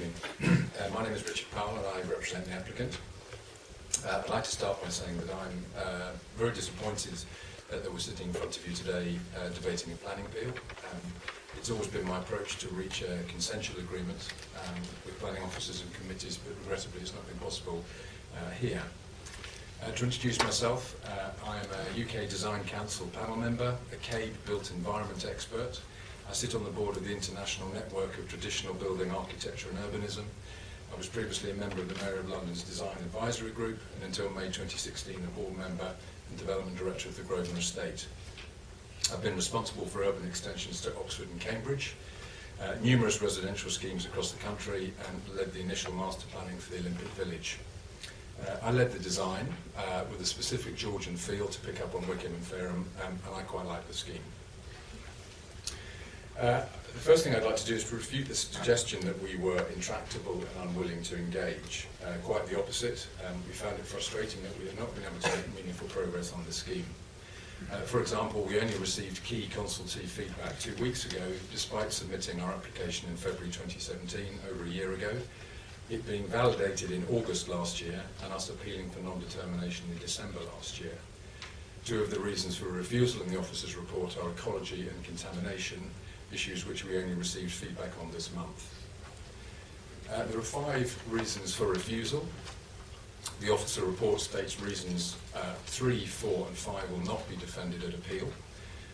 morning. My name is Richard Powell and I represent the applicant. I'd like to start by saying that I'm very disappointed that we're sitting in front of you today debating a planning appeal. It's always been my approach to reach a consensual agreement with planning officers and committees, but regrettably it's not been possible here. To introduce myself, I am a UK Design Council panel member, a CABE built environment expert. I sit on the board of the International Network of Traditional Building Architecture and Urbanism. I was previously a member of the Mayor of London's Design Advisory Group and until May 2016 a board member and development director of the Grosvenor Estate. I've been responsible for urban extensions to Oxford and Cambridge, numerous residential schemes across the country and led the initial master planning for the Olympic Village. I led the design with a specific Georgian feel to pick up on Wickham and Fareham, and I quite like the scheme. The first thing I'd like to do is to refute the suggestion that we were intractable and unwilling to engage. Quite the opposite. We found it frustrating that we have not been able to make meaningful progress on this scheme. For example, we only received key consultee feedback 2 weeks ago, despite submitting our application in February 2017, over a year ago, it being validated in August last year, and us appealing for non-determination in December last year. Two of the reasons for refusal in the officer's report are ecology and contamination, issues which we only received feedback on this month. There are 5 reasons for refusal. The officer report states reasons 3, 4 and 5 will not be defended at appeal.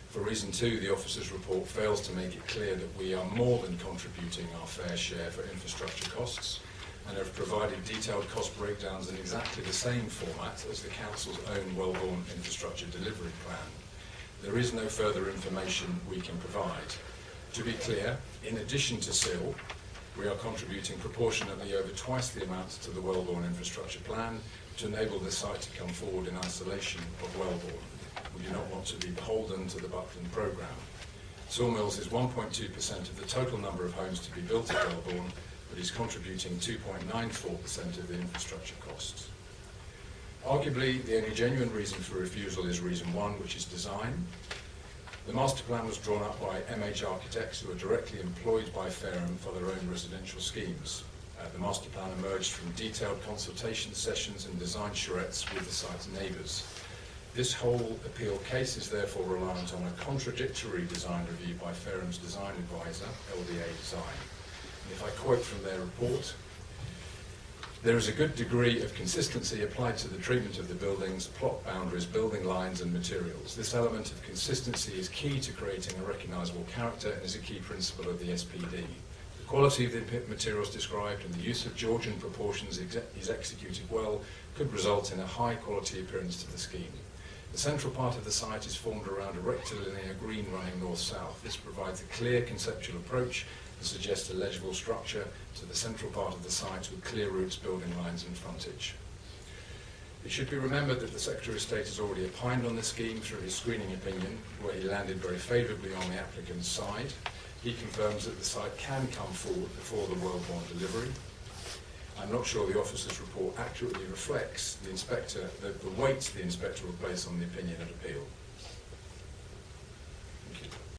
For reason 2, the officer's report fails to make it clear that we are more than contributing our fair share for infrastructure costs and have provided detailed cost breakdowns in exactly the same format as the Council's own Wellborn Infrastructure Delivery Plan. There is no further information we can provide. To be clear, in addition to SIL, we are contributing proportionately over twice the amount to the Wellborn Infrastructure Plan to enable the site to come forward in isolation of Wellborn. We do not want to be beholden to the Buckland programme. Sawmills is 1.2% of the total number of homes to be built at Wellborn, but is contributing 2.94% of the infrastructure costs. Arguably, the only genuine reason for refusal is reason 1, which is design. The master plan was drawn up by MH architects who are directly employed by Fareham for their own residential schemes. The master plan emerged from detailed consultation sessions and design charrettes with the site's neighbours. This whole appeal case is therefore reliant on a contradictory design review by Fareham's design advisor, LDA Design. And if I quote from their report, there is a good degree of consistency applied to the treatment of the buildings, plot boundaries, building lines and materials. This element of consistency is key to creating a recognisable character and is a key principle of the SPD. The quality of the materials described and the use of Georgian proportions is executed well could result in a high quality appearance to the scheme. The central part of the site is formed around a rectilinear green running north-south. This provides a clear conceptual approach and suggests a legible structure to the central part of the site with clear routes, building lines and frontage. It should be remembered that the Secretary of State has already opined on the scheme through his screening opinion, where he landed very favourably on the applicant's side. He confirms that the site can come forward before the Wellborn delivery. I'm not sure the officer's report accurately reflects the weight the inspector will place on the opinion at appeal.